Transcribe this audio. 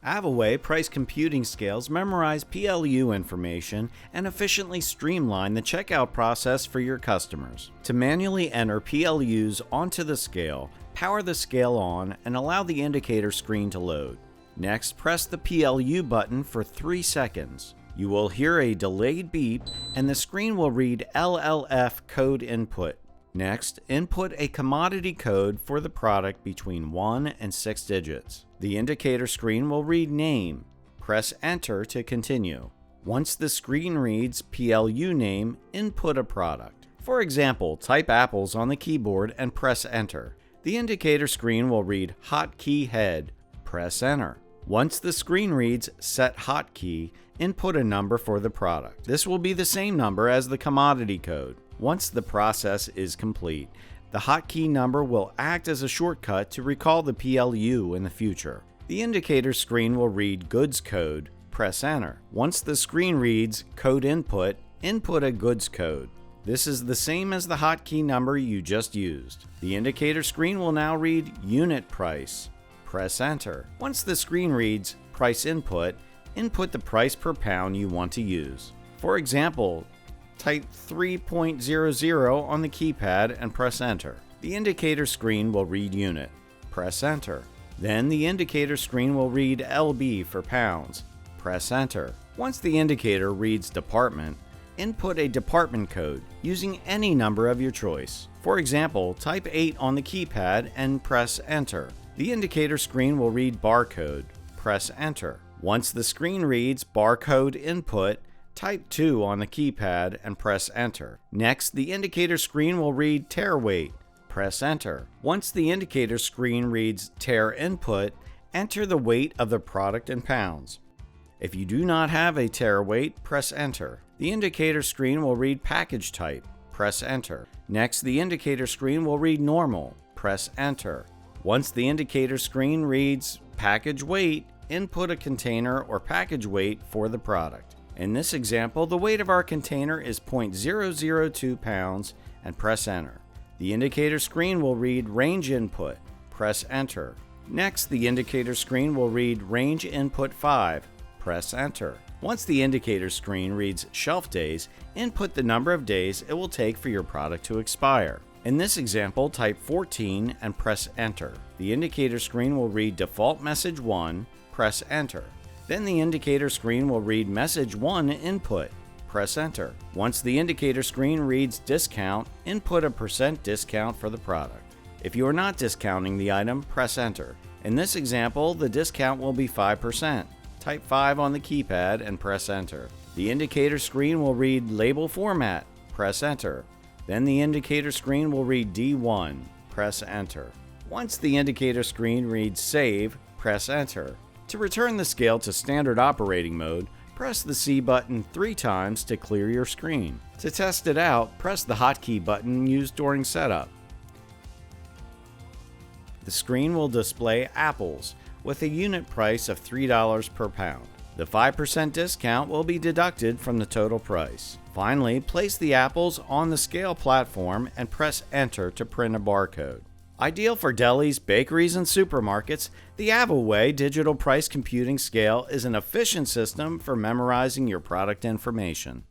AvaWeigh price computing scales memorize PLU information and efficiently streamline the checkout process for your customers. To manually enter PLUs onto the scale, power the scale on and allow the indicator screen to load. Next, press the PLU button for 3 seconds. You will hear a delayed beep and the screen will read LLF code input. Next, input a commodity code for the product between 1 and 6 digits. The indicator screen will read name. Press enter to continue. Once the screen reads PLU name, input a product. For example, type apples on the keyboard and press enter. The indicator screen will read hotkey head. Press enter. Once the screen reads set hotkey, input a number for the product. This will be the same number as the commodity code. Once the process is complete, the hotkey number will act as a shortcut to recall the PLU in the future. The indicator screen will read goods code. Press enter. Once the screen reads code input, input a goods code. This is the same as the hotkey number you just used. The indicator screen will now read unit price. Press enter. Once the screen reads price input, input the price per pound you want to use. For example, type 3.00 on the keypad and press enter. The indicator screen will read unit. Press enter. Then the indicator screen will read LB for pounds. Press enter. Once the indicator reads department, input a department code using any number of your choice. For example, type 8 on the keypad and press enter. The indicator screen will read barcode. Press enter. Once the screen reads barcode input, type 2 on the keypad and press enter. Next, the indicator screen will read tare weight. Press enter. Once the indicator screen reads tare input, enter the weight of the product in pounds. If you do not have a tare weight, press enter. The indicator screen will read package type. Press enter. Next, the indicator screen will read normal. Press enter. Once the indicator screen reads package weight, input a container or package weight for the product. In this example, the weight of our container is 0.002 pounds and press enter. The indicator screen will read range input. Press enter. Next, the indicator screen will read range input 5. Press enter. Once the indicator screen reads shelf days, input the number of days it will take for your product to expire. In this example, type 14 and press enter. The indicator screen will read default message 1. Press enter. Then the indicator screen will read message 1 input. Press enter. Once the indicator screen reads discount, input a % discount for the product. If you are not discounting the item, press enter. In this example, the discount will be 5%. Type 5 on the keypad and press enter. The indicator screen will read label format. Press enter. Then the indicator screen will read D1. Press enter. Once the indicator screen reads save, press enter. To return the scale to standard operating mode, press the C button 3 times to clear your screen. To test it out, press the hotkey button used during setup. The screen will display apples with a unit price of $3 per pound. The 5% discount will be deducted from the total price. Finally, place the apples on the scale platform and press enter to print a barcode. Ideal for delis, bakeries, and supermarkets, the AvaWeigh Digital Price Computing Scale is an efficient system for memorizing your product information.